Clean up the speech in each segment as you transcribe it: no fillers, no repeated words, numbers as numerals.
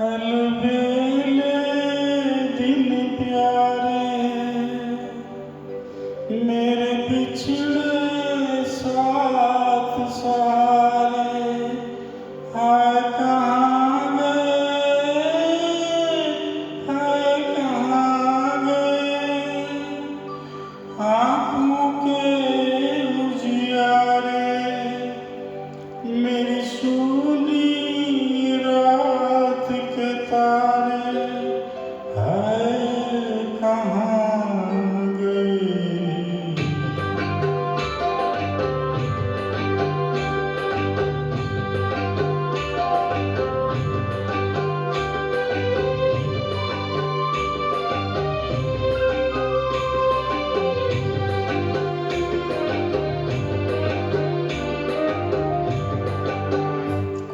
अलबेले दिन प्यारे मेरे बिछड़े साथ सारे हाय कहाँ गए हाय कहाँ गए आँखों के उजियारे मेरी सूनी रात के तारे हाय कहाँ गए।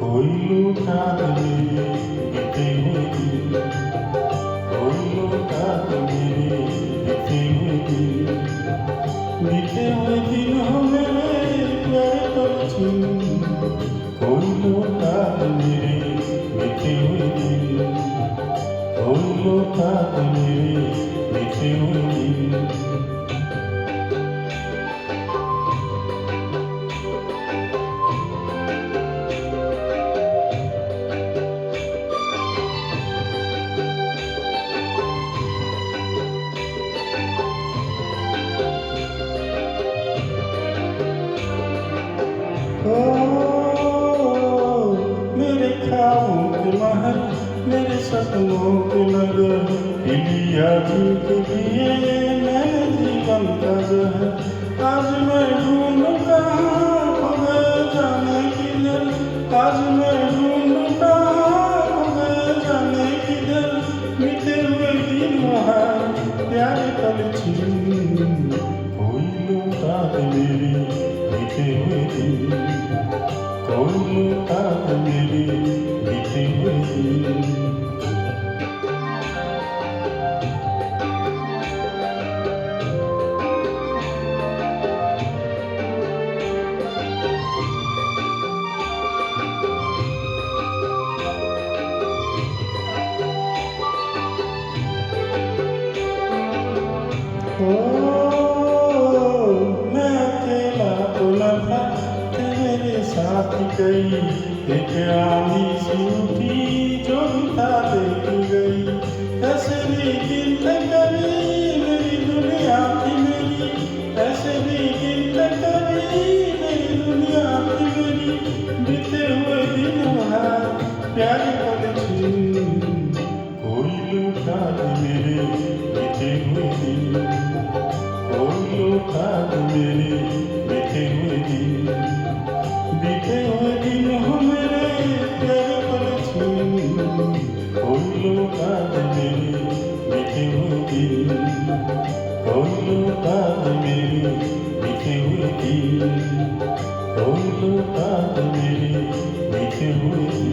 कोई लौटा दे बीते हुए दिन, कोई लौटा दे बीते हुए दिन, बीते हुए दिन हो मेरे प्यारे पक्षी। कोई लौटा दे बीते हुए दिन, कोई लौटा दे बीते हुए दिन। मेरे ख्वाबों के महल मेरे सपनों के नगर लिया दिल के लिए मैंने जीवन का जहर। आज मैं ढूंढूं कहाँ मगर जाने किधर, आज मैं ढूंढूं कहाँ मगर जाने किधर। बीते हुए दिन वहाँ प्यारे पल छीन कोई लौटा दे मेरे बीते हुए दिन, कोई लौटा दे मेरे बीते हुए दिन। मैं अकेला तो न था तेरे साथ गई, एक आंधी सी उठी जो भी था लेके गई। ऐसे भी दिन कभी मेरी दुनिया थी मेरी, ऐसे भी दिन कभी मेरी दुनिया थी मेरी। बीते हुए दिन वहाँ प्यारे पल छीन कोई लौटा दे मेरे बीते हुए दिन, कोई लौटा दे मेरे बीते हुए दिन। बीते हुए दिन हो मेरे प्यारे पल छीन कोई लौटा दे मेरे बीते हुए दिन, कोई लौटा दे मेरे बीते हुए दिन, कोई लौटा दे मेरे बीते हुए दिन।